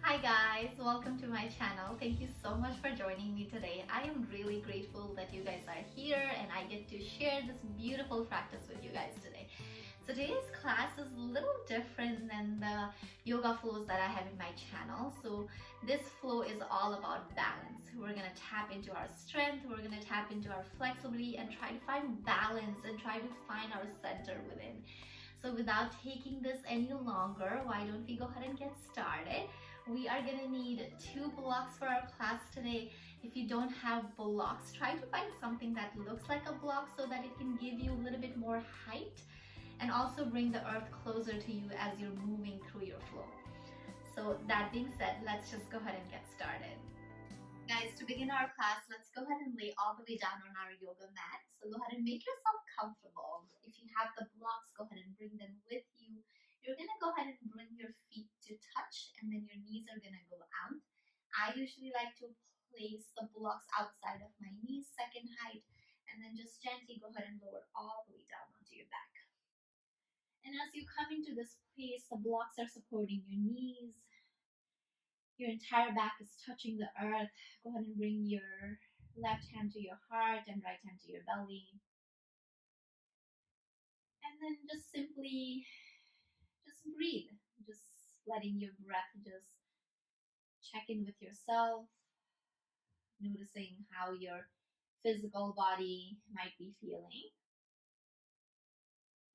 Hi guys, welcome to my channel. Thank you so much for joining me today. I am really grateful that you guys are here and I get to share this beautiful practice with you guys today. So today's class is a little different than the yoga flows that I have in my channel. So this flow is all about balance. We're gonna tap into our strength, we're gonna tap into our flexibility and try to find balance and try to find our center within. So without taking this any longer, why don't we go ahead and get started? We are gonna need 2 blocks for our class today. If you don't have blocks, try to find something that looks like a block so that it can give you a little bit more height and also bring the earth closer to you as you're moving through your flow. So that being said, let's just go ahead and get started. Guys, to begin our class, let's go ahead and lay all the way down on our yoga mat. So go ahead and make yourself comfortable. If you have the blocks, go ahead and bring them with you. You're gonna go ahead and bring your feet to touch and then your knees are gonna go out. I usually like to place the blocks outside of my knees, second height, and then just gently go ahead and lower all the way down onto your back. And as you come into this place, the blocks are supporting your knees. Your entire back is touching the earth. Go ahead and bring your left hand to your heart and right hand to your belly. And then just simply, just breathe. Just letting your breath just check in with yourself. Noticing how your physical body might be feeling.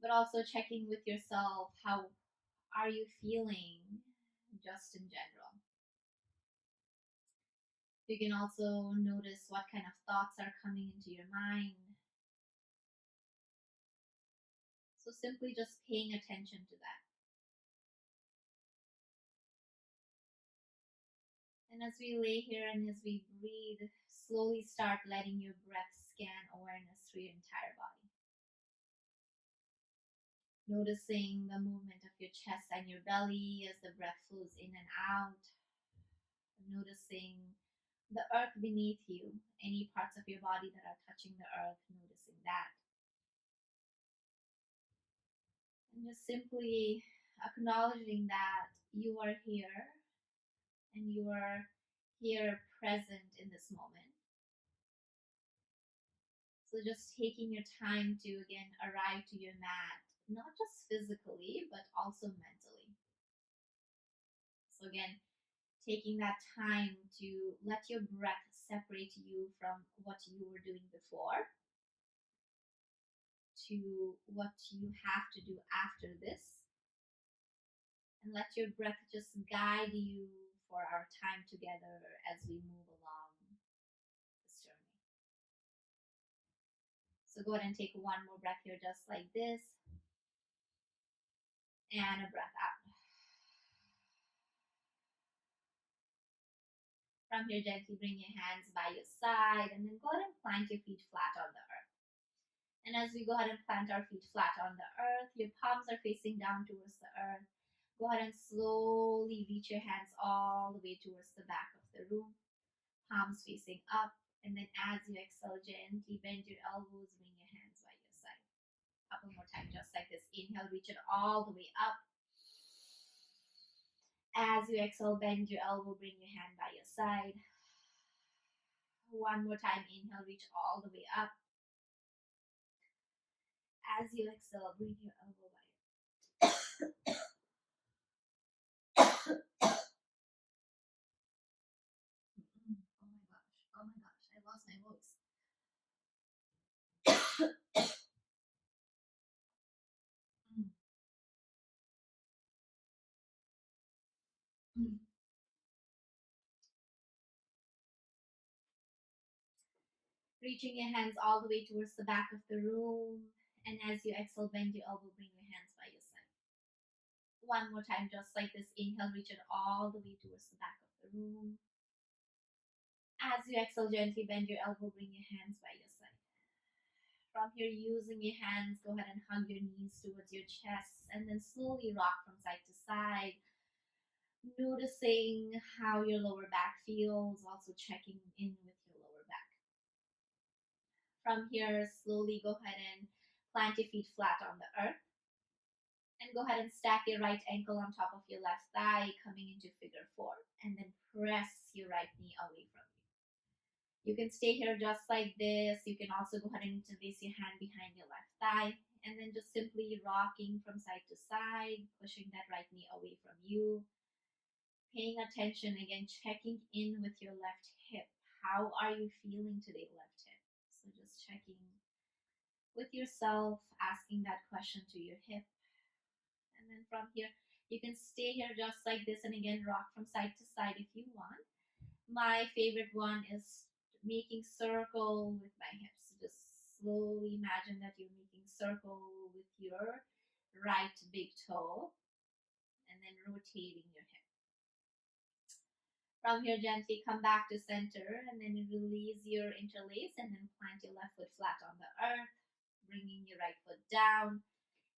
But also checking with yourself, how are you feeling just in general. You can also notice what kind of thoughts are coming into your mind. So simply just paying attention to that. And as we lay here and as we breathe, slowly start letting your breath scan awareness through your entire body. Noticing the movement of your chest and your belly as the breath flows in and out. Noticing the earth beneath you, any parts of your body that are touching the earth, noticing that. And just simply acknowledging that you are here and you are here present in this moment. So just taking your time to, again, arrive to your mat, not just physically, but also mentally. So again, taking that time to let your breath separate you from what you were doing before to what you have to do after this. And let your breath just guide you for our time together as we move along this journey. So go ahead and take one more breath here, just like this. And a breath out. From here, gently bring your hands by your side and then go ahead and plant your feet flat on the earth. And as we go ahead and plant our feet flat on the earth, your palms are facing down towards the earth. Go ahead and slowly reach your hands all the way towards the back of the room. Palms facing up. And then as you exhale, gently bend your elbows, bring your hands by your side. Up one more time, just like this. Inhale, reach it all the way up. As you exhale, bend your elbow, bring your hand by your side. One more time, inhale, reach all the way up. As you exhale, bring your elbow by your Oh my gosh, I lost my voice. Reaching your hands all the way towards the back of the room. And as you exhale, bend your elbow, bring your hands by your side. One more time, just like this. Inhale, reach it all the way towards the back of the room. As you exhale, gently bend your elbow, bring your hands by your side. From here, using your hands, go ahead and hug your knees towards your chest and then slowly rock from side to side. Noticing how your lower back feels, also checking in with your lower back. From here, slowly go ahead and plant your feet flat on the earth. And then go ahead and stack your right ankle on top of your left thigh, coming into figure 4. And then press your right knee away from you. You can stay here just like this. You can also go ahead and interlace your hand behind your left thigh. And then just simply rocking from side to side, pushing that right knee away from you. Paying attention, again, checking in with your left hip. How are you feeling today, left hip? So just checking with yourself, asking that question to your hip. And then from here, you can stay here just like this and again rock from side to side if you want. My favorite one is making circle with my hips. Just slowly imagine that you're making circle with your right big toe and then rotating your hip. From here, gently come back to center and then release your interlace and then plant your left foot flat on the earth, bringing your right foot down,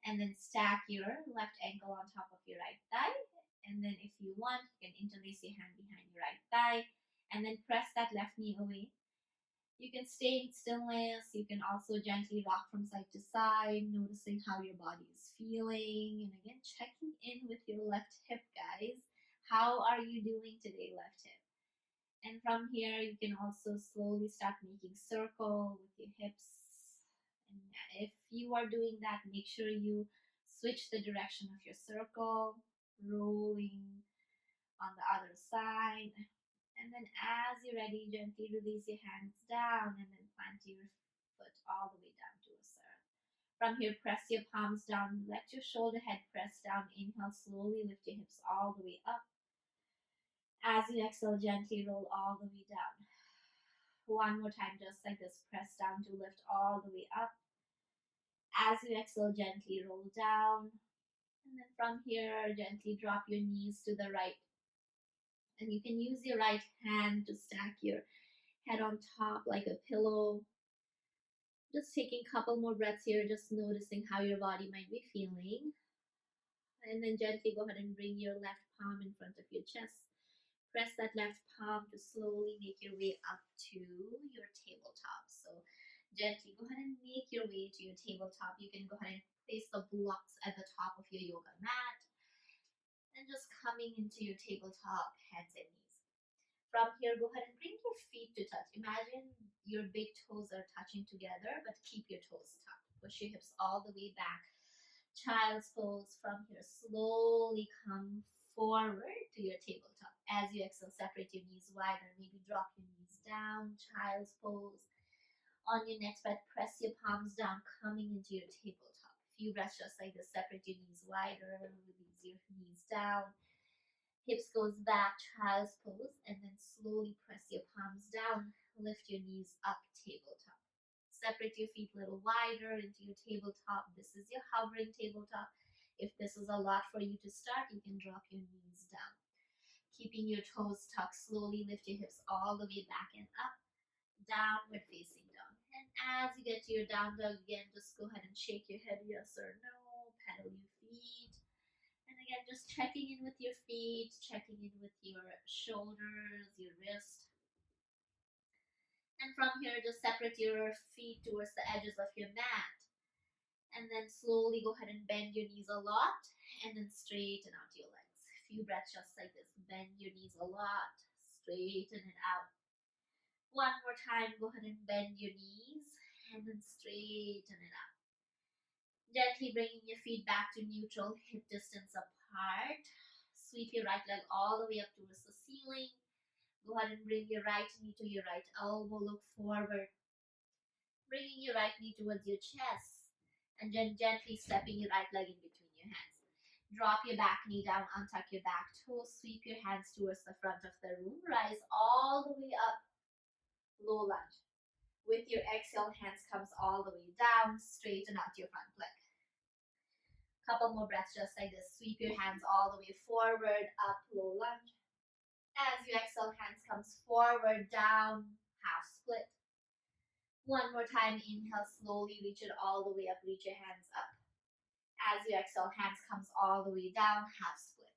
and then stack your left ankle on top of your right thigh. And then if you want, you can interlace your hand behind your right thigh and then press that left knee away. You can stay in stillness. You can also gently rock from side to side, noticing how your body is feeling. And again, checking in with your left hip, guys. How are you doing today, left hip? And from here, you can also slowly start making circle with your hips. And if you are doing that, make sure you switch the direction of your circle, rolling on the other side. And then as you're ready, gently release your hands down and then plant your foot all the way down to a earth. From here, press your palms down, let your shoulder head press down. Inhale, slowly lift your hips all the way up. As you exhale, gently roll all the way down. One more time, just like this, press down to lift all the way up. As you exhale, gently roll down. And then from here, gently drop your knees to the right. And you can use your right hand to stack your head on top like a pillow. Just taking a couple more breaths here, just noticing how your body might be feeling. And then gently go ahead and bring your left palm in front of your chest. Press that left palm to slowly make your way up to your tabletop. So gently go ahead and make your way to your tabletop. You can go ahead and place the blocks at the top of your yoga mat. And just coming into your tabletop, hands and knees. From here, go ahead and bring your feet to touch. Imagine your big toes are touching together, but keep your toes tucked. Push your hips all the way back. Child's pose. From here, slowly come forward to your tabletop. As you exhale, separate your knees wider. Maybe drop your knees down. Child's pose. On your next breath, press your palms down, coming into your tabletop. Few breaths just like this. Separate your knees wider. Release your knees down. Hips goes back, child's pose, and then slowly press your palms down. Lift your knees up, tabletop. Separate your feet a little wider into your tabletop. This is your hovering tabletop. If this is a lot for you to start, you can drop your knees down. Keeping your toes tucked, slowly lift your hips all the way back and up, downward facing dog. And as you get to your down dog again, just go ahead and shake your head yes or no, pedal your feet. And again, just checking in with your feet, checking in with your shoulders, your wrist. And from here, just separate your feet towards the edges of your mat. And then slowly go ahead and bend your knees a lot and then straighten out your legs. A few breaths just like this. Bend your knees a lot, straighten it out. One more time, go ahead and bend your knees and then straighten it out. Gently bringing your feet back to neutral, hip distance apart. Sweep your right leg all the way up towards the ceiling. Go ahead and bring your right knee to your right elbow, look forward. Bringing your right knee towards your chest. And then gently stepping your right leg in between your hands. Drop your back knee down, untuck your back toe, sweep your hands towards the front of the room, rise all the way up, low lunge. With your exhale, hands comes all the way down, straighten out your front leg. Couple more breaths just like this. Sweep your hands all the way forward, up, low lunge. As you exhale, hands comes forward, down, half split. One more time, inhale, slowly reach it all the way up, reach your hands up. As you exhale, hands comes all the way down, half split.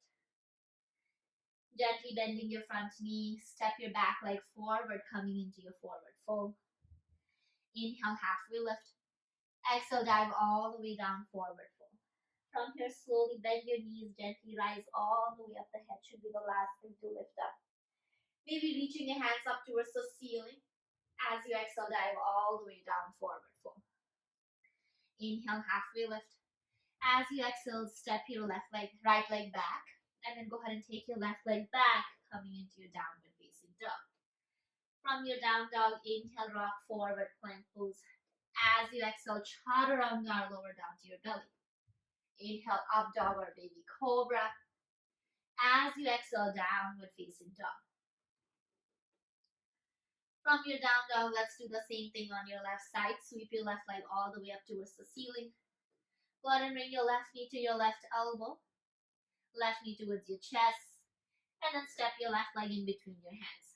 Gently bending your front knee, step your back leg forward, coming into your forward fold. Inhale, halfway lift. Exhale, dive all the way down, forward fold. From here, slowly bend your knees, gently rise all the way up. The head should be the last thing to lift up. Maybe reaching your hands up towards the ceiling. As you exhale, dive all the way down, forward fold. Inhale, halfway lift. As you exhale, step your right leg back, and then go ahead and take your left leg back, coming into your downward facing dog. From your down dog, inhale, rock forward, plank pose. As you exhale, chaturanga, lower down to your belly. Inhale, up dog or baby cobra. As you exhale, downward facing dog. From your down dog, let's do the same thing on your left side. Sweep your left leg all the way up towards the ceiling. Go ahead and bring your left knee to your left elbow. Left knee towards your chest. And then step your left leg in between your hands.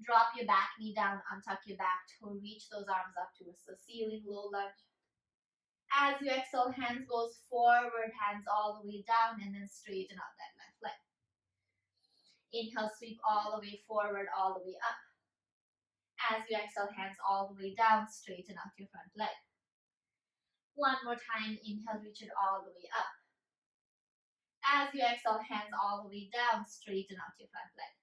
Drop your back knee down, untuck your back toe, reach those arms up towards the ceiling, low lunge. As you exhale, hands goes forward, hands all the way down, and then straighten out that left leg. Inhale, sweep all the way forward, all the way up. As you exhale, hands all the way down, straighten out your front leg. One more time, inhale, reach it all the way up. As you exhale, hands all the way down, straighten out your front leg.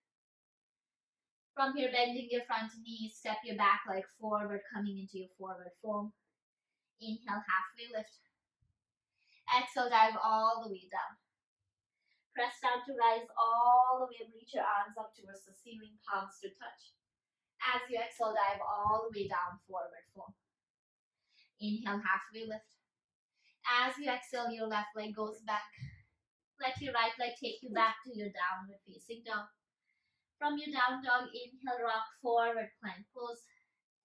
From here, bending your front knee, step your back leg forward, coming into your forward fold. Inhale, halfway lift. Exhale, dive all the way down. Press down to rise all the way up, reach your arms up towards the ceiling, palms to touch. As you exhale, dive all the way down, forward fold. Inhale, halfway lift. As you exhale, your left leg goes back. Let your right leg take you back to your downward facing dog. From your down dog, inhale, rock forward, plank pose.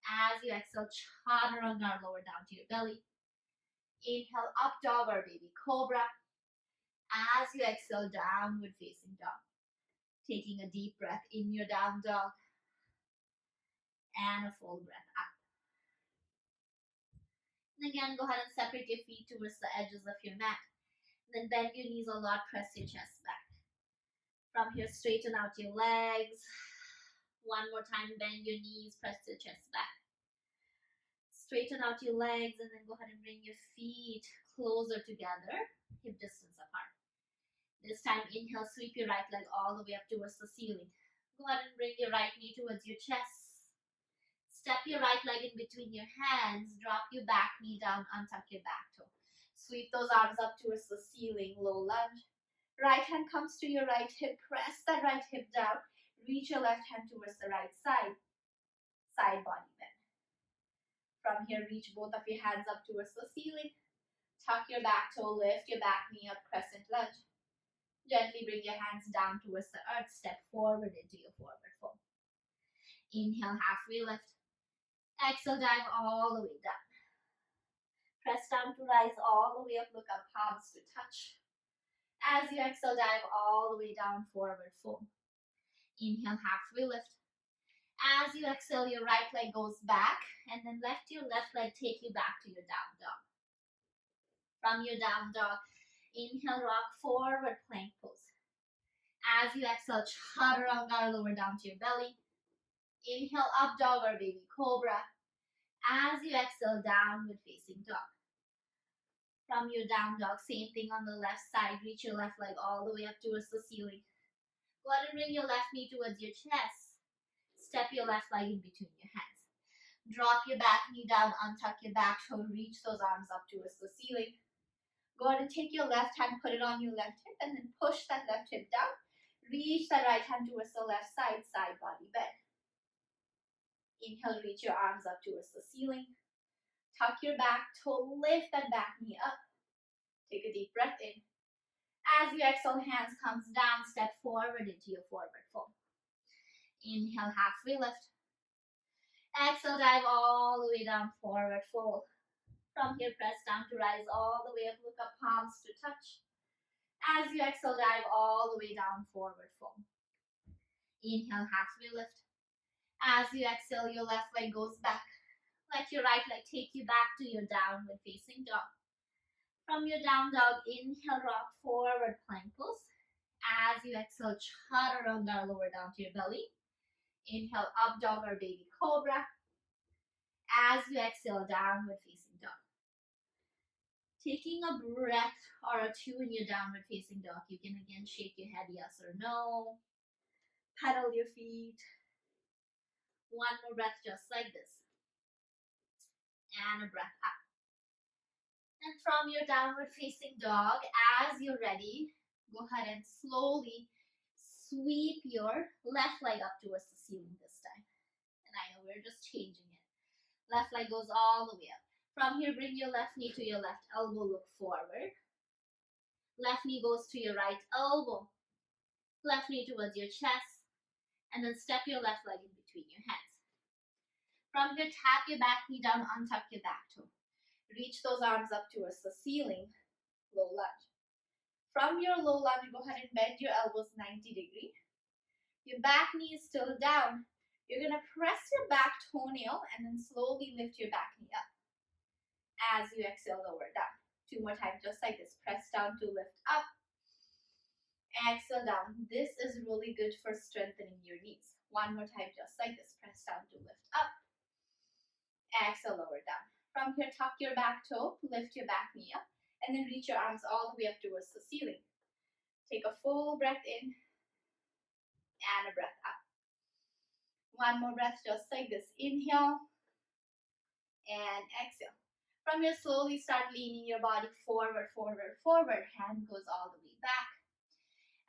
As you exhale, chaturanga, lower down to your belly. Inhale, up dog or baby cobra. As you exhale, downward facing dog. Taking a deep breath in your down dog. And a full breath up. And again, go ahead and separate your feet towards the edges of your mat. Then bend your knees a lot, press your chest back. From here, straighten out your legs. One more time, bend your knees, press your chest back. Straighten out your legs and then go ahead and bring your feet closer together, hip distance apart. This time, inhale, sweep your right leg all the way up towards the ceiling. Go ahead and bring your right knee towards your chest. Step your right leg in between your hands, drop your back knee down, untuck your back toe. Sweep those arms up towards the ceiling, low lunge. Right hand comes to your right hip, press that right hip down, reach your left hand towards the right side, side body bend. From here, reach both of your hands up towards the ceiling, tuck your back toe, lift your back knee up, crescent lunge. Gently bring your hands down towards the earth, step forward into your forward fold. Inhale, halfway lift. Exhale, dive all the way down. Press down to rise all the way up, look up, palms to touch. As you exhale, dive all the way down, forward fold. Inhale, halfway lift. As you exhale, your right leg goes back, and then your left leg take you back to your down dog. From your down dog, inhale, rock forward, plank pose. As you exhale, chaturanga, lower down to your belly. Inhale, up dog or baby cobra. As you exhale, downward facing dog. From your down dog, same thing on the left side. Reach your left leg all the way up towards the ceiling. Go ahead and bring your left knee towards your chest. Step your left leg in between your hands. Drop your back knee down, untuck your back toe, reach those arms up towards the ceiling. Go ahead and take your left hand, put it on your left hip, and then push that left hip down. Reach that right hand towards the left side, side body bend. Inhale, reach your arms up towards the ceiling. Tuck your back toe, lift that back knee up. Take a deep breath in. As you exhale, hands comes down, step forward into your forward fold. Inhale, halfway lift. Exhale, dive all the way down, forward fold. From here, press down to rise all the way up, look up, palms to touch. As you exhale, dive all the way down, forward fold. Inhale, halfway lift. As you exhale, your left leg goes back. Let your right leg take you back to your downward facing dog. From your down dog, inhale, rock forward, plank pose. As you exhale, chaturanga, lower down to your belly. Inhale, up dog or baby cobra. As you exhale, downward facing dog. Taking a breath or two in your downward facing dog. You can again shake your head yes or no. Pedal your feet. One more breath just like this. And a breath up. And from your downward facing dog, as you're ready, go ahead and slowly sweep your left leg up towards the ceiling this time. And I know we're just changing it. Left leg goes all the way up. From here, bring your left knee to your left elbow, look forward. Left knee goes to your right elbow. Left knee towards your chest. And then step your left leg in between your hands. From here, tap your back knee down, untuck your back toe. Reach those arms up towards the ceiling, low lunge. From your low lunge, go ahead and bend your elbows 90 degrees. Your back knee is still down. You're going to press your back toenail and then slowly lift your back knee up. As you exhale, lower down. Two more times, just like this. Press down to lift up. Exhale down. This is really good for strengthening your knees. One more time, just like this. Press down to lift up. Exhale, lower down. From here, tuck your back toe, lift your back knee up, and then reach your arms all the way up towards the ceiling. Take a full breath in and a breath up. One more breath just like this. Inhale and exhale. From here, slowly start leaning your body forward, forward, forward. Hand goes all the way back.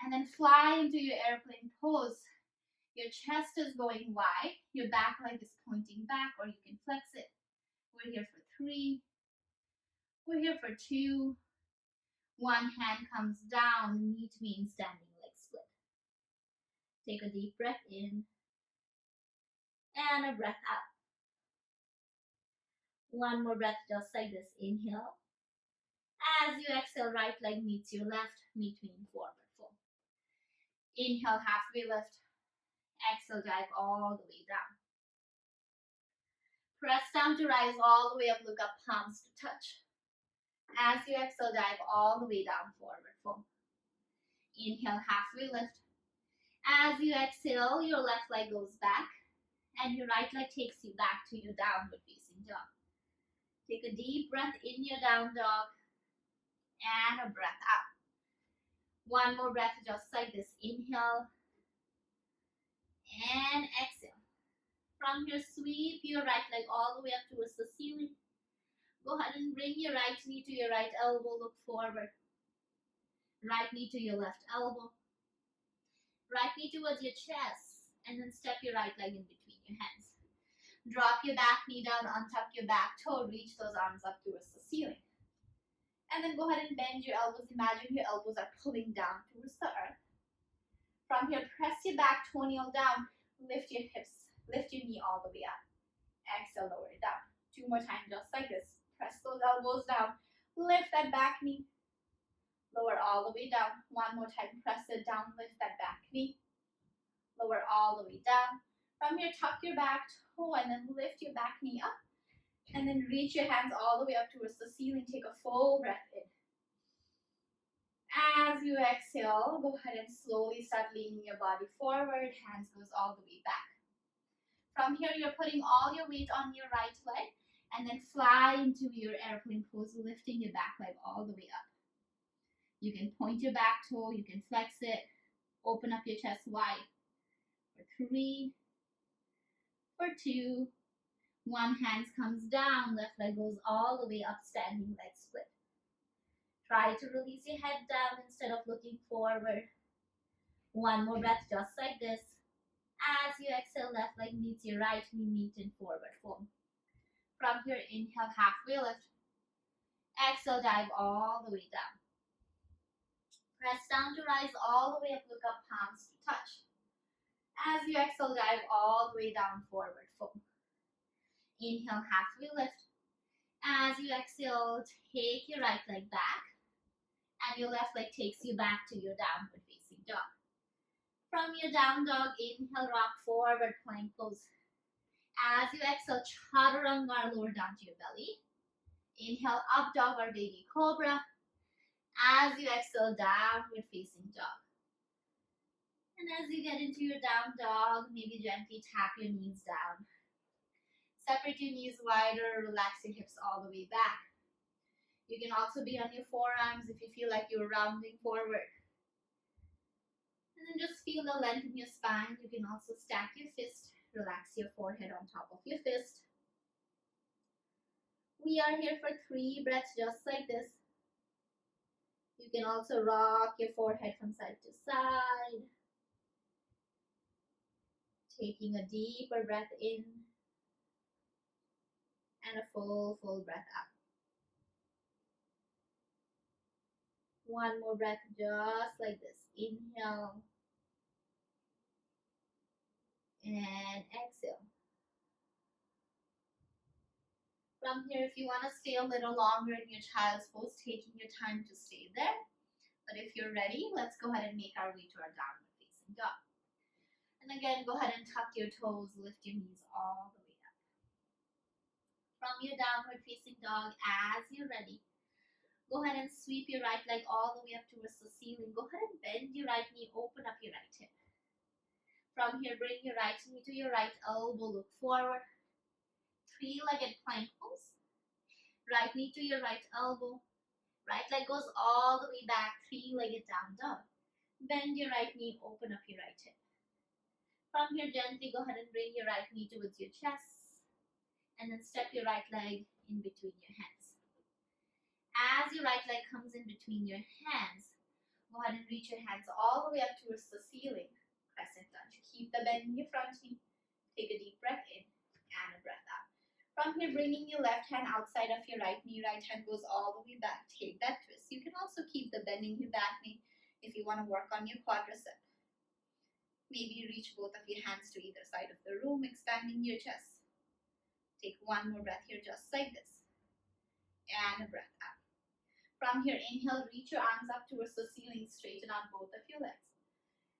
And then fly into your airplane pose. Your chest is going wide. Your back leg is pointing back, or you can flex it. We're here for 3. We're here for 2. One hand comes down. Meet me in standing leg split. Take a deep breath in and a breath out. One more breath just like this. Inhale. As you exhale, right leg meets your left. Meet me in forward fold. Inhale, halfway lift. Exhale, dive all the way down. Press down to rise all the way up. Look up, palms to touch. As you exhale, dive all the way down, forward fold. Inhale, halfway lift. As you exhale, your left leg goes back and your right leg takes you back to your downward facing dog. Take a deep breath in your down dog and a breath out. One more breath just like this. Inhale and exhale. From here, sweep your right leg all the way up towards the ceiling. Go ahead and bring your right knee to your right elbow. Look forward. Right knee to your left elbow. Right knee towards your chest. And then step your right leg in between your hands. Drop your back knee down, untuck your back toe, reach those arms up towards the ceiling. And then go ahead and bend your elbows. Imagine your elbows are pulling down towards the earth. From here, press your back toenail down, lift your hips, lift your knee all the way up. Exhale, lower it down. 2 more times, just like this. Press those elbows down, lift that back knee, lower all the way down. One more time, press it down, lift that back knee, lower all the way down. From here, tuck your back toe and then lift your back knee up. And then reach your hands all the way up towards the ceiling. Take a full breath in. As you exhale, go ahead and slowly start leaning your body forward. Hands goes all the way back. From here, you're putting all your weight on your right leg and then fly into your airplane pose, lifting your back leg all the way up. You can point your back toe, you can flex it, open up your chest wide. For 3, for 2, one hand comes down, left leg goes all the way up, standing leg split. Try to release your head down instead of looking forward. One more breath just like this. As you exhale, left leg meets your right knee, meet in forward fold. From here, inhale, halfway lift. Exhale, dive all the way down. Press down to rise all the way up, look up, palms to touch. As you exhale, dive all the way down, forward fold. Inhale, halfway lift. As you exhale, take your right leg back and your left leg takes you back to your downward facing dog. From your down dog, inhale, rock forward, plank pose. As you exhale, chaturanga, lower down to your belly. Inhale, up dog or baby cobra. As you exhale, downward facing dog. And as you get into your down dog, maybe gently tap your knees down. Separate your knees wider, relax your hips all the way back. You can also be on your forearms if you feel like you're rounding forward. And then just feel the length in your spine. You can also stack your fist, relax your forehead on top of your fist. We are here for 3 breaths just like this. You can also rock your forehead from side to side. Taking a deeper breath in and a full breath out. One more breath just like this. Inhale and exhale. From here, if you want to stay a little longer in your child's pose, taking your time to stay there. But if you're ready, let's go ahead and make our way to our downward facing dog. And again, go ahead and tuck your toes, lift your knees all the way up. From your downward facing dog, as you're ready, go ahead and sweep your right leg all the way up towards the ceiling. Go ahead and bend your right knee, open up your right hip. From here, bring your right knee to your right elbow, look forward. 3-legged plank pose. Right knee to your right elbow. Right leg goes all the way back, 3-legged down dog. Bend your right knee, open up your right hip. From here, gently go ahead and bring your right knee towards your chest. And then step your right leg in between your hands. As your right leg comes in between your hands, go ahead and reach your hands all the way up towards the ceiling. Crescent lunge. Keep the bend in your front knee. Take a deep breath in and a breath out. From here, bringing your left hand outside of your right knee, right hand goes all the way back. Take that twist. You can also keep the bend in your back knee if you want to work on your quadricep. Maybe reach both of your hands to either side of the room, expanding your chest. Take one more breath here, just like this. And a breath out. From here, inhale, reach your arms up towards the ceiling, straighten out both of your legs.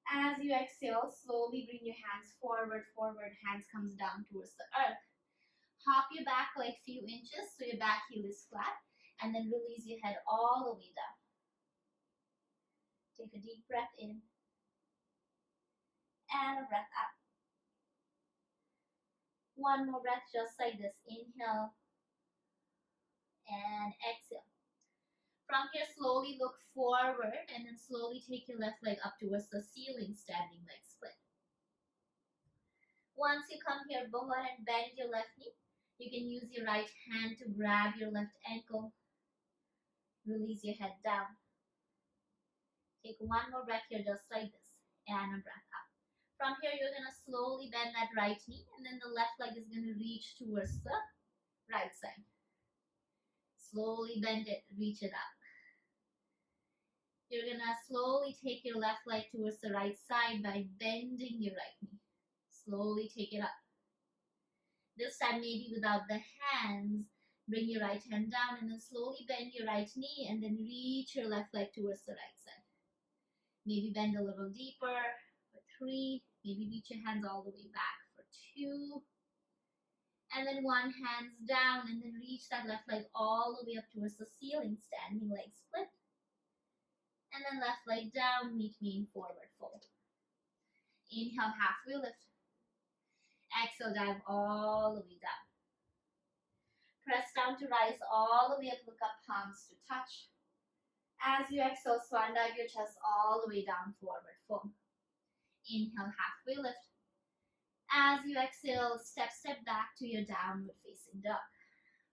As you exhale, slowly bring your hands forward, hands comes down towards the earth. Hop your back leg few inches so your back heel is flat, and then release your head all the way down. Take a deep breath in and a breath out. One more breath just like this. Inhale and exhale. From here, slowly look forward and then slowly take your left leg up towards the ceiling, standing leg split. Once you come here, go ahead and bend your left knee. You can use your right hand to grab your left ankle. Release your head down. Take one more breath here just like this and a breath out. From here, you're going to slowly bend that right knee and then the left leg is going to reach towards the right side. Slowly bend it, reach it up. You're going to slowly take your left leg towards the right side by bending your right knee. Slowly take it up. This time maybe without the hands, bring your right hand down and then slowly bend your right knee and then reach your left leg towards the right side. Maybe bend a little deeper for 3, maybe reach your hands all the way back for 2. And then one hand's down and then reach that left leg all the way up towards the ceiling, standing leg split. And then left leg down, meet me in forward fold. Inhale, halfway lift. Exhale, dive all the way down. Press down to rise all the way up, look up, palms to touch. As you exhale, swan dive your chest all the way down, forward fold. Inhale, halfway lift. As you exhale, step back to your downward facing dog.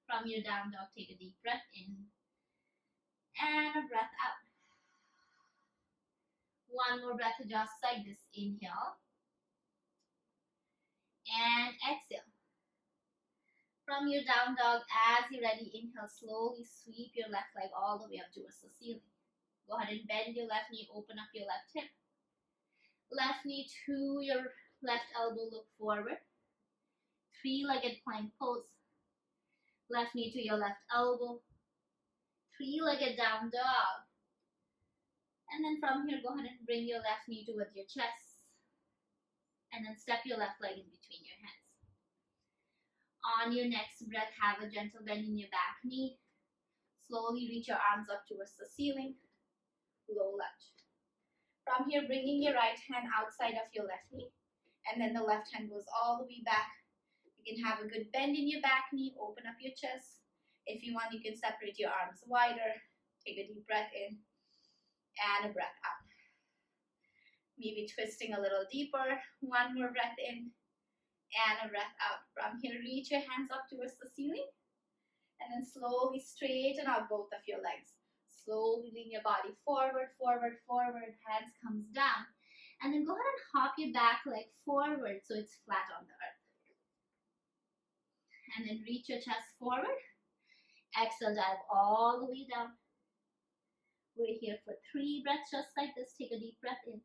From your down dog, take a deep breath in and a breath out. One more breath, just like this. Inhale and exhale. From your down dog, as you're ready, inhale, slowly sweep your left leg all the way up towards the ceiling. Go ahead and bend your left knee, open up your left hip. Left knee to your left elbow, look forward. 3-legged plank pose. Left knee to your left elbow. 3-legged down dog. And then from here, go ahead and bring your left knee towards your chest. And then step your left leg in between your hands. On your next breath, have a gentle bend in your back knee. Slowly reach your arms up towards the ceiling. Low lunge. From here, bringing your right hand outside of your left knee. And then the left hand goes all the way back. You can have a good bend in your back knee. Open up your chest. If you want, you can separate your arms wider. Take a deep breath in and a breath out. Maybe twisting a little deeper. One more breath in and a breath out. From here, reach your hands up towards the ceiling and then slowly straighten out both of your legs. Slowly lean your body forward, forward, forward. Hands comes down. And then go ahead and hop your back leg forward so it's flat on the earth. And then reach your chest forward. Exhale, dive all the way down. We're here for 3 breaths just like this. Take a deep breath in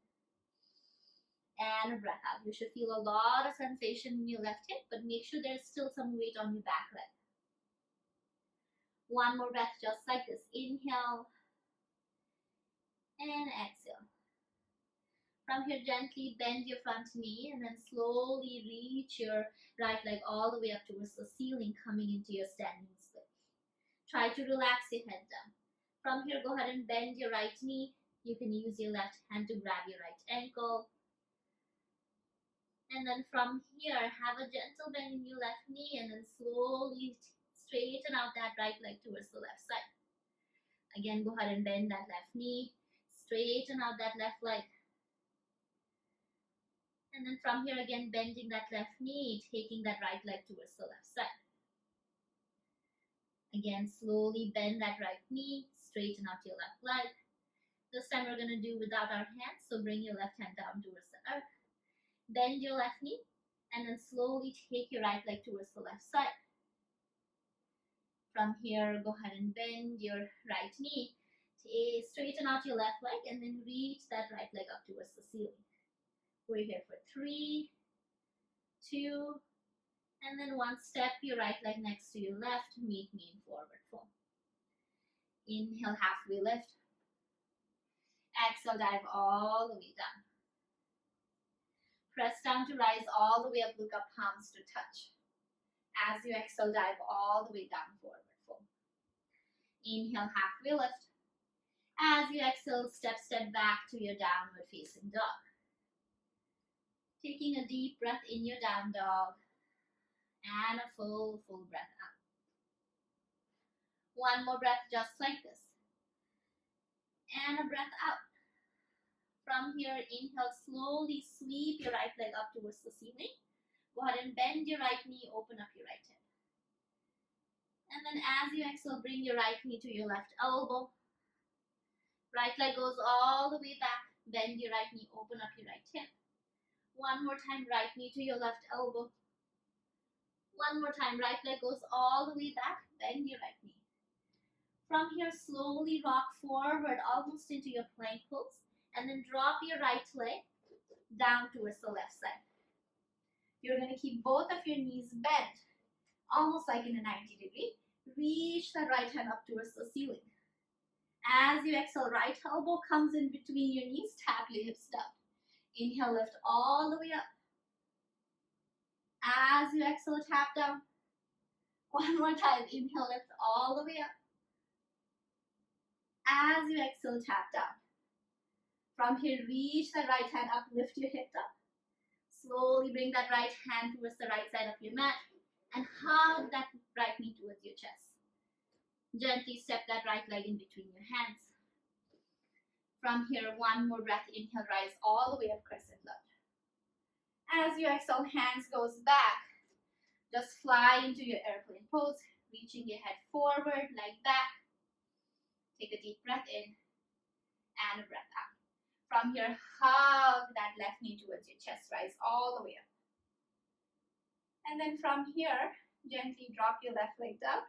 and a breath out. You should feel a lot of sensation in your left hip, but make sure there's still some weight on your back leg. One more breath just like this. Inhale and exhale. From here, gently bend your front knee and then slowly reach your right leg all the way up towards the ceiling, coming into your standing split. Try to relax your head down. From here, go ahead and bend your right knee. You can use your left hand to grab your right ankle. And then from here, have a gentle bend in your left knee and then slowly straighten out that right leg towards the left side. Again, go ahead and bend that left knee. Straighten out that left leg. And then from here again, bending that left knee, taking that right leg towards the left side. Again, slowly bend that right knee, straighten out your left leg. This time we're going to do without our hands, so bring your left hand down towards the earth. Bend your left knee, and then slowly take your right leg towards the left side. From here, go ahead and bend your right knee, straighten out your left leg, and then reach that right leg up towards the ceiling. We're here for 3, 2, and then 1. Step your right leg next to your left. Meet me in forward fold. Inhale, halfway lift. Exhale, dive all the way down. Press down to rise all the way up. Look up, palms to touch. As you exhale, dive all the way down, forward fold. Inhale, halfway lift. As you exhale, step back to your downward facing dog. Taking a deep breath in your down dog and a full breath out. One more breath just like this. And a breath out. From here, inhale, slowly sweep your right leg up towards the ceiling. Go ahead and bend your right knee, open up your right hip. And then as you exhale, bring your right knee to your left elbow. Right leg goes all the way back. Bend your right knee, open up your right hip. One more time, right knee to your left elbow. One more time, right leg goes all the way back. Bend your right knee. From here, slowly rock forward almost into your plank pose. And then drop your right leg down towards the left side. You're going to keep both of your knees bent, almost like in a 90 degree. Reach that right hand up towards the ceiling. As you exhale, right elbow comes in between your knees. Tap your hips down. Inhale, lift all the way up. As you exhale, tap down. One more time. Inhale, lift all the way up. As you exhale, tap down. From here, reach the right hand up, lift your hip up. Slowly bring that right hand towards the right side of your mat and hug that right knee towards your chest. Gently step that right leg in between your hands. From here, one more breath. Inhale, rise all the way up, Crescent Lunge. As you exhale, hands goes back. Just fly into your airplane pose, reaching your head forward, leg back. Take a deep breath in and a breath out. From here, hug that left knee towards your chest, rise all the way up. And then from here, gently drop your left leg down.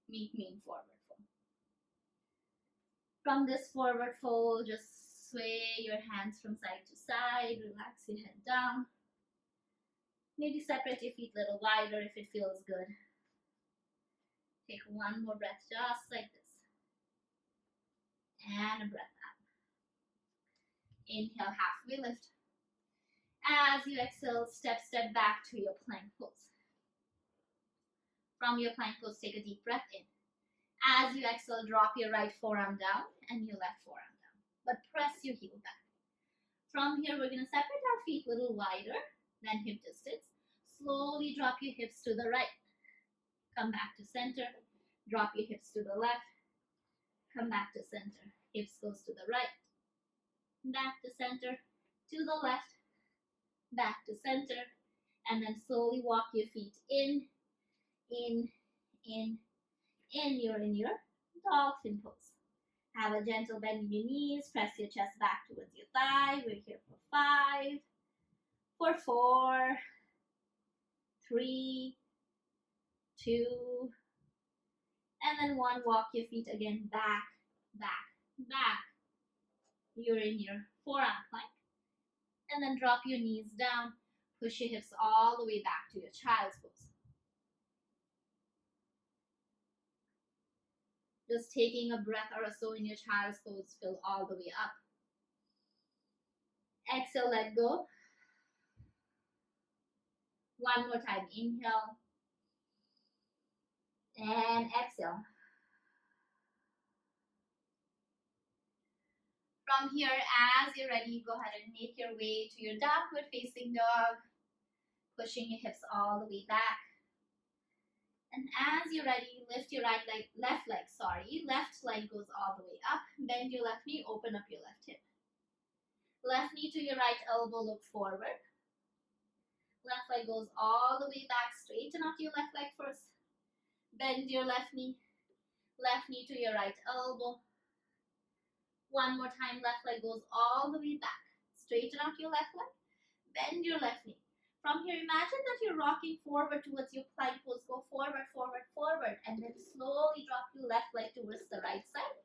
Meet me in forward fold. From this forward fold, just sway your hands from side to side, relax your head down. Maybe separate your feet a little wider if it feels good. Take one more breath just like this. And a breath out. Inhale, halfway lift. As you exhale, step back to your plank pose. From your plank pose, take a deep breath in. As you exhale, drop your right forearm down and your left forearm down. But press your heel back. From here, we're going to separate our feet a little wider than hip distance. Slowly drop your hips to the right. Come back to center. Drop your hips to the left. Come back to center. Hips goes to the right. Back to center. To the left. Back to center. And then slowly walk your feet in, in, in. You're in your dolphin pose. Have a gentle bend in your knees. Press your chest back towards your thigh. We're here for 5, for 4, 3, 2, and then 1. Walk your feet again back, back, back. You're in your forearm plank. And then drop your knees down. Push your hips all the way back to your child's pose. Just taking a breath or so in your child's pose, fill all the way up. Exhale, let go. One more time, inhale. And exhale. From here, as you're ready, go ahead and make your way to your downward facing dog. Pushing your hips all the way back. And as you're ready, lift your left leg goes all the way up. Bend your left knee, open up your left hip. Left knee to your right elbow, look forward. Left leg goes all the way back, straighten out your left leg first. Bend your left knee to your right elbow. One more time, left leg goes all the way back. Straighten out your left leg, bend your left knee. From here, imagine that you're rocking forward towards your plank pose. Go forward, forward, forward, and then slowly drop your left leg towards the right side.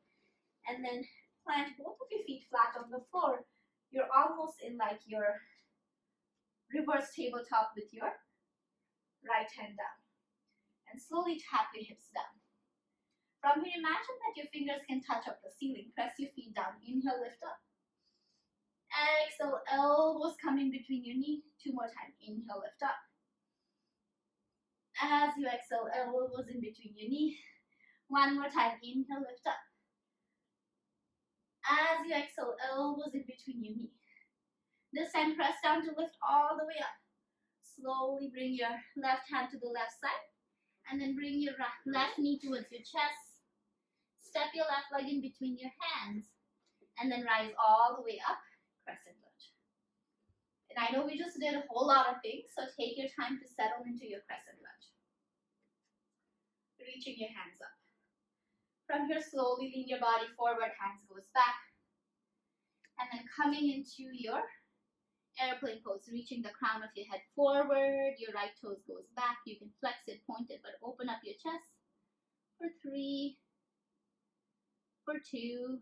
And then plant both of your feet flat on the floor. You're almost in like your reverse tabletop with your right hand down. And slowly tap your hips down. From here, imagine that your fingers can touch up the ceiling. Press your feet down. Inhale, lift up. Exhale, elbows coming between your knee. 2 more times. Inhale, lift up. As you exhale, elbows in between your knee. 1 more time. Inhale, lift up. As you exhale, elbows in between your knee. This time, press down to lift all the way up. Slowly bring your left hand to the left side. And then bring your left knee towards your chest. Step your left leg in between your hands. And then rise all the way up. Crescent lunge. And I know we just did a whole lot of things, so take your time to settle into your crescent lunge. Reaching your hands up. From here, slowly lean your body forward, hands goes back. And then coming into your airplane pose, reaching the crown of your head forward, your right toes goes back. You can flex it, point it, but open up your chest. For 3, for 2,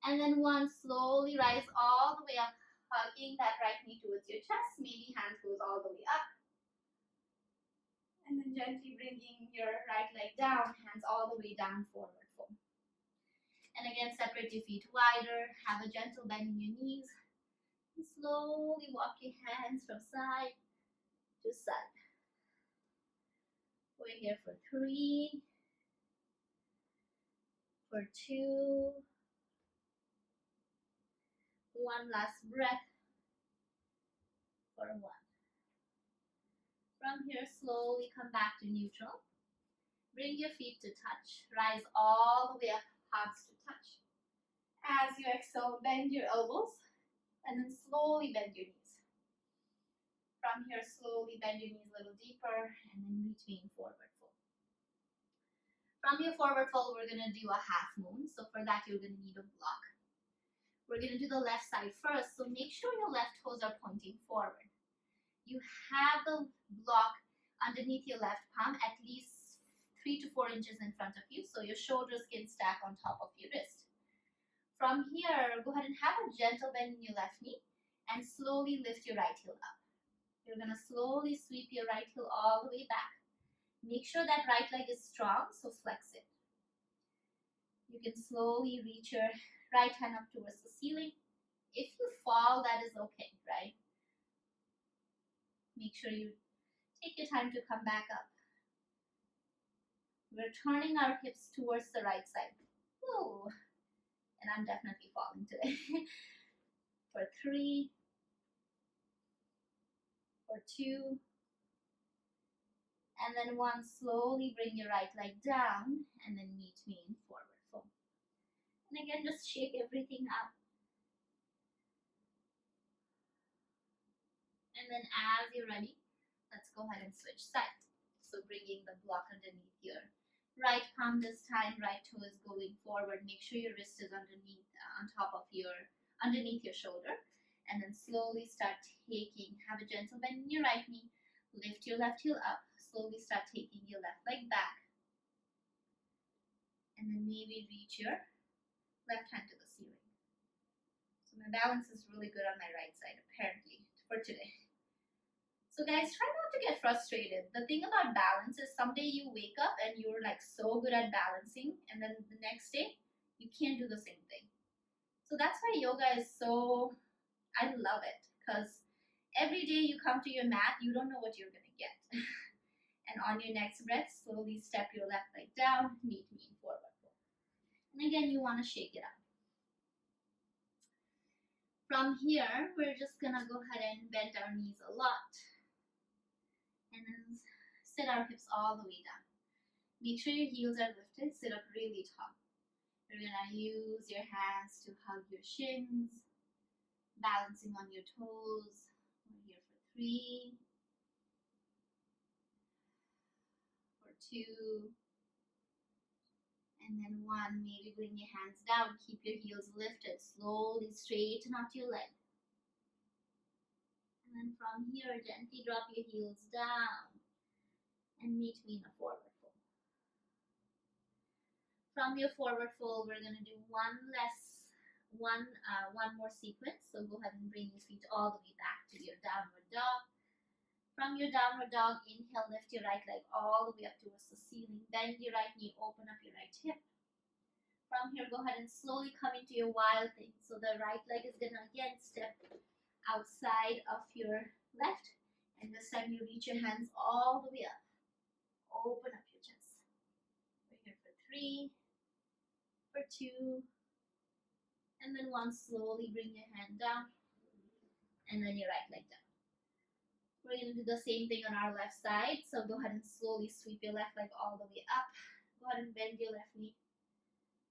and then 1, slowly rise all the way up, hugging that right knee towards your chest. Maybe hands goes all the way up. And then gently bringing your right leg down, hands all the way down, forward fold. And again, separate your feet wider, have a gentle bend in your knees. And slowly walk your hands from side to side. We're here for 3, for 2, 1 last breath, for 1. From here, slowly come back to neutral. Bring your feet to touch. Rise all the way up, palms to touch. As you exhale, bend your elbows, and then slowly bend your knees. From here, slowly bend your knees a little deeper, and then between forward fold. From your forward fold, we're going to do a half moon. So for that, you're going to need a block. We're going to do the left side first, so make sure your left toes are pointing forward. You have the block underneath your left palm at least 3 to 4 inches in front of you, so your shoulders can stack on top of your wrist. From here, go ahead and have a gentle bend in your left knee and slowly lift your right heel up. You're going to slowly sweep your right heel all the way back. Make sure that right leg is strong, so flex it. You can slowly reach your right hand up towards the ceiling. If you fall, that is okay, right? Make sure you take your time to come back up. We're turning our hips towards the right side. Ooh. And I'm definitely falling today. For 3, for 2, And then one, slowly bring your right leg down and then meet me in forward fold. And again, just shake everything out. And then as you're ready, let's go ahead and switch sides. So bringing the block underneath your right palm this time, right toe is going forward. Make sure your wrist is underneath, underneath your shoulder. And then slowly start taking, have a gentle bend in your right knee, lift your left heel up, slowly start taking your left leg back. And then maybe reach your left hand to the ceiling. So my balance is really good on my right side, apparently, for today. So guys, try not to get frustrated. The thing about balance is someday you wake up and you're like so good at balancing, and then the next day, you can't do the same thing. So that's why yoga is so, I love it, because every day you come to your mat, you don't know what you're going to get. And on your next breath, slowly step your left leg down, meet me in forward fold. And again, you want to shake it up. From here, we're just going to go ahead and bend our knees a lot. And then sit our hips all the way down. Make sure your heels are lifted, sit up really tall. You're going to use your hands to hug your shins, balancing on your toes. We're here for 3, for 2, and then 1. Maybe bring your hands down, keep your heels lifted, slowly straighten out your leg. And then from here, gently drop your heels down and meet me in a forward fold. From your forward fold, we're going to do one more sequence. So go ahead and bring your feet all the way back to your downward dog. From your downward dog, inhale, lift your right leg all the way up towards the ceiling. Bend your right knee, open up your right hip. From here, go ahead and slowly come into your wild thing. So the right leg is going to again step outside of your left, and this time you reach your hands all the way up. Open up your chest. We're here for 3, for 2, and then 1. Slowly bring your hand down, and then your right leg down. We're going to do the same thing on our left side, so go ahead and slowly sweep your left leg all the way up. Go ahead and bend your left knee.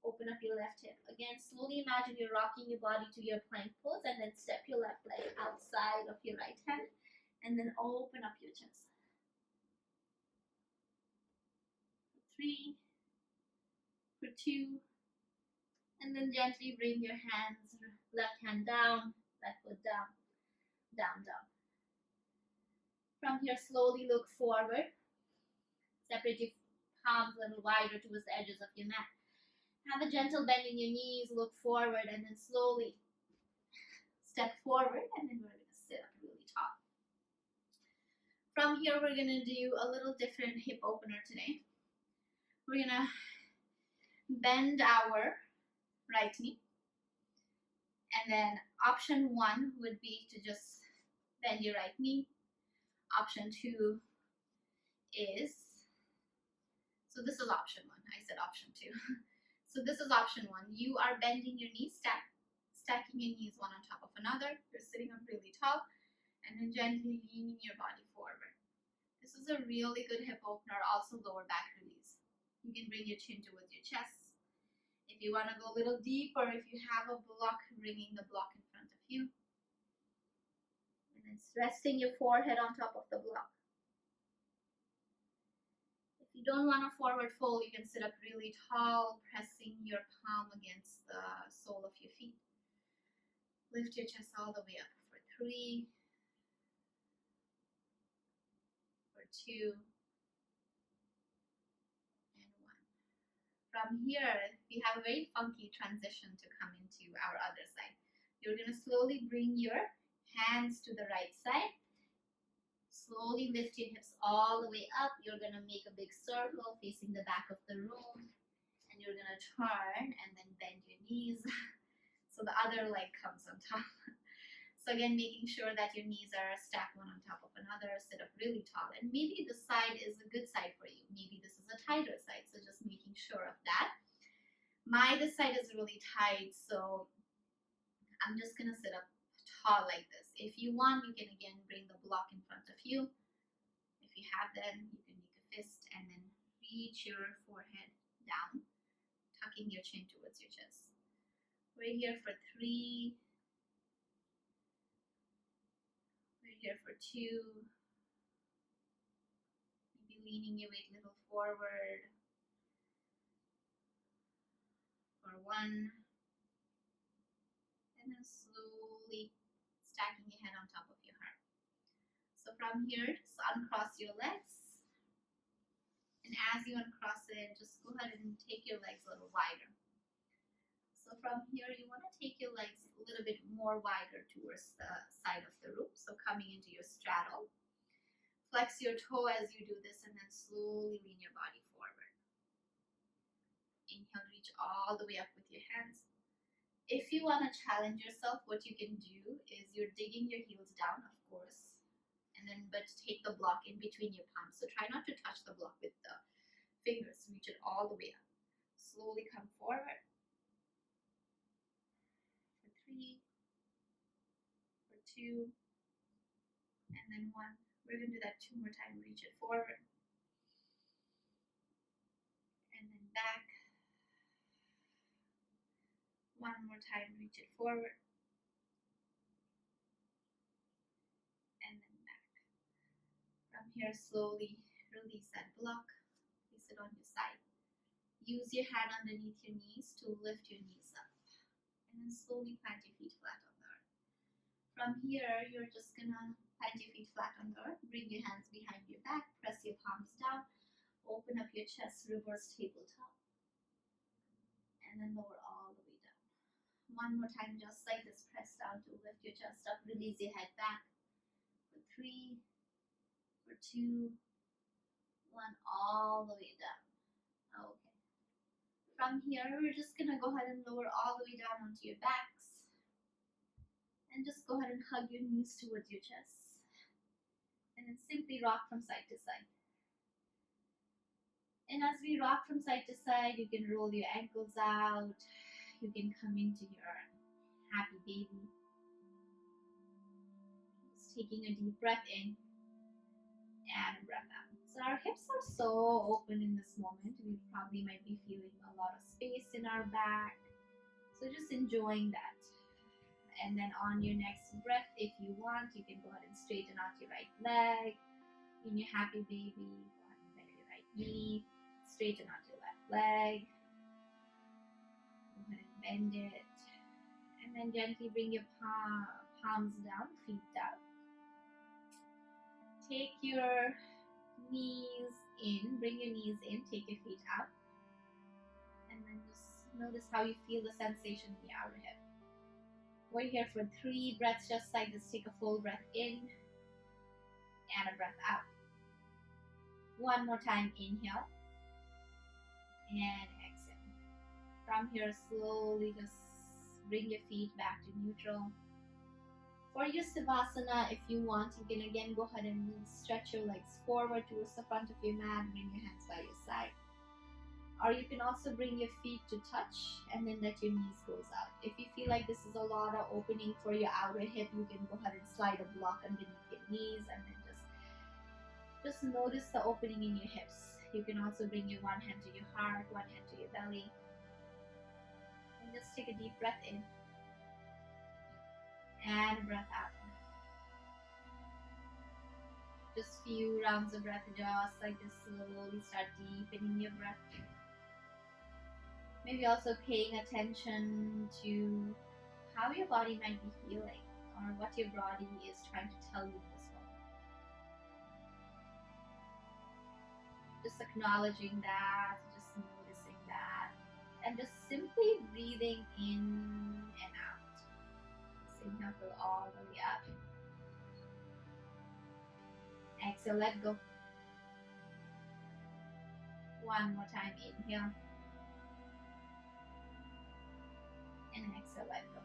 Open up your left hip. Again, slowly imagine you're rocking your body to your plank pose, and then step your left leg outside of your right hand, and then open up your chest. 3, for 2, and then gently bring your hands, left hand down, left foot down, down, down. From here, slowly look forward. Separate your palms a little wider towards the edges of your mat. Have a gentle bend in your knees, look forward, and then slowly step forward, and then we're going to sit up really tall. From here, we're going to do a little different hip opener today. We're going to bend our right knee, and then option 1 would be to just bend your right knee. Option 2 is, so this is option 1, I said option 2. So this is option 1. You are bending your knees, stacking your knees one on top of another. You're sitting up really tall, and then gently leaning your body forward. This is a really good hip opener, also lower back release. You can bring your chin towards your chest. If you want to go a little deeper, if you have a block, bringing the block in front of you. And then resting your forehead on top of the block. If you don't want a forward fold, you can sit up really tall, pressing your palm against the sole of your feet. Lift your chest all the way up for 3, for 2, and 1. From here, we have a very funky transition to come into our other side. You're going to slowly bring your hands to the right side. Slowly lift your hips all the way up. You're going to make a big circle facing the back of the room. And you're going to turn and then bend your knees so the other leg comes on top. So again, making sure that your knees are stacked one on top of another. Sit up really tall. And maybe the side is a good side for you. Maybe this is a tighter side. So just making sure of that. This side is really tight. So I'm just going to sit up tall like this. If you want, you can again bring the block in front of you. If you have them, you can make a fist, and then reach your forehead down, tucking your chin towards your chest. We're here for 3. We're here for 2. Maybe leaning your weight a little forward. For 1. And then slowly stacking your head on top of your heart. So from here, just uncross your legs. And as you uncross it, just go ahead and take your legs a little wider. So from here, you want to take your legs a little bit more wider towards the side of the room. So coming into your straddle. Flex your toe as you do this, and then slowly lean your body forward. Inhale, reach all the way up with your hands. If you want to challenge yourself, what you can do is you're digging your heels down, of course, but take the block in between your palms. So try not to touch the block with the fingers. Reach it all the way up. Slowly come forward. For 3, for 2, and then 1. We're going to do that 2 more times. Reach it forward. And then back. 1 more time. Reach it forward. And then back. From here, slowly release that block. Place it on your side. Use your hand underneath your knees to lift your knees up. And then slowly plant your feet flat on the earth. From here, you're just gonna plant your feet flat on the earth. Bring your hands behind your back. Press your palms down. Open up your chest, reverse tabletop. And then lower all the way down. 1 more time, just like this. Press down to lift your chest up. Release your head back. For 3, for 2, 1, all the way down. Okay. From here, we're just going to go ahead and lower all the way down onto your backs. And just go ahead and hug your knees towards your chest. And then simply rock from side to side. And as we rock from side to side, you can roll your ankles out. You can come into your happy baby. Just taking a deep breath in and a breath out. So our hips are so open in this moment. We probably might be feeling a lot of space in our back. So just enjoying that. And then on your next breath, if you want, you can go ahead and straighten out your right leg. In your happy baby, go ahead and bend your right knee. Straighten out your left leg. Go ahead and bend it. And then gently bring your palms down, feet down. Take your knees in, bring your knees in, take your feet out. And then just notice how you feel the sensation in the outer hip. We're here for 3 breaths, just like this. Take a full breath in and a breath out. 1 more time, inhale and exhale. From here, slowly just bring your feet back to neutral. For your Savasana, if you want, you can again go ahead and stretch your legs forward towards the front of your mat. Bring your hands by your side. Or you can also bring your feet to touch and then let your knees goes out. If you feel like this is a lot of opening for your outer hip, you can go ahead and slide a block underneath your knees and then just notice the opening in your hips. You can also bring your one hand to your heart, one hand to your belly. And just take a deep breath in. And a breath out. Just few rounds of breath, just like this. Slowly start deepening your breath. Maybe also paying attention to how your body might be feeling or what your body is trying to tell you in this moment. Just acknowledging that, just noticing that, and just simply breathing in and out. Just inhale, fill all the way up. Exhale, let go. 1 more time, inhale. And exhale, let go.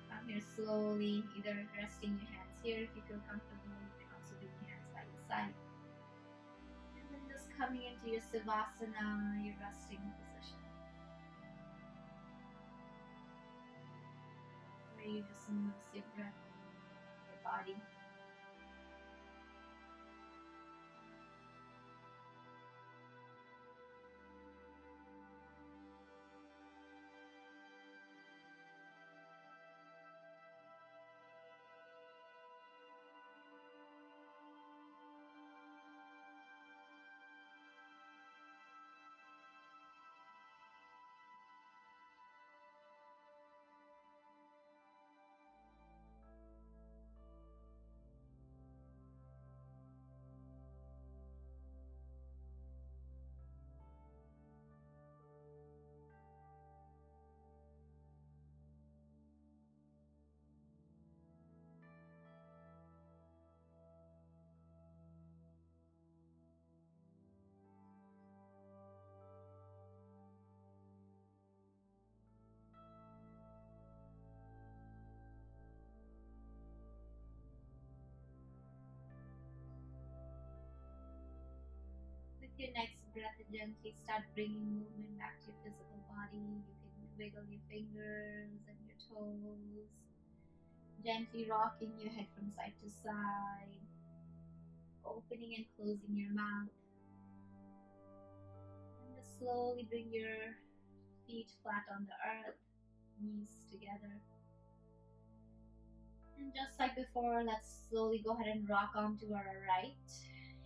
From here, slowly, either resting your hands here if you feel comfortable. You can also do your hands by your side. And then just coming into your Savasana, your resting position. Where you just notice your breath, your body. your next breath, gently start bringing movement back to your physical body. You can wiggle your fingers and your toes, gently rocking your head from side to side, opening and closing your mouth. And just slowly bring your feet flat on the earth, knees together. And just like before, let's slowly go ahead and rock onto our right,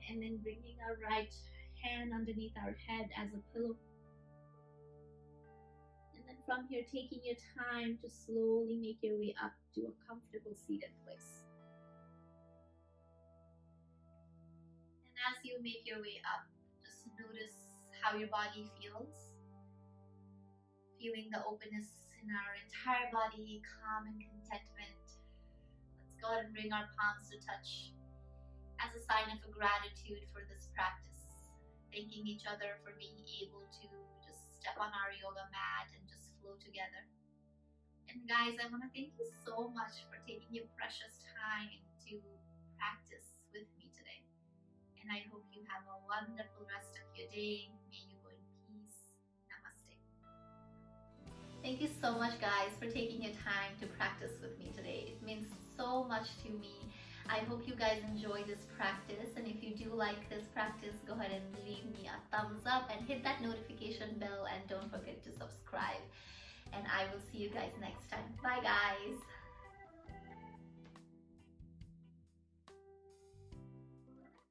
and then bringing our right hand underneath our head as a pillow. And then from here, taking your time to slowly make your way up to a comfortable seated place. And as you make your way up, just notice how your body feels. Feeling the openness in our entire body, calm and contentment. Let's go ahead and bring our palms to touch as a sign of gratitude for this practice. Thanking each other for being able to just step on our yoga mat and just flow together. And guys, I want to thank you so much for taking your precious time to practice with me today. And I hope you have a wonderful rest of your day. May you go in peace. Namaste. Thank you so much, guys, for taking your time to practice with me today. It means so much to me. I hope you guys enjoy this practice, and if you do like this practice, go ahead and leave me a thumbs up and hit that notification bell, and don't forget to subscribe. And I will see you guys next time. Bye, guys.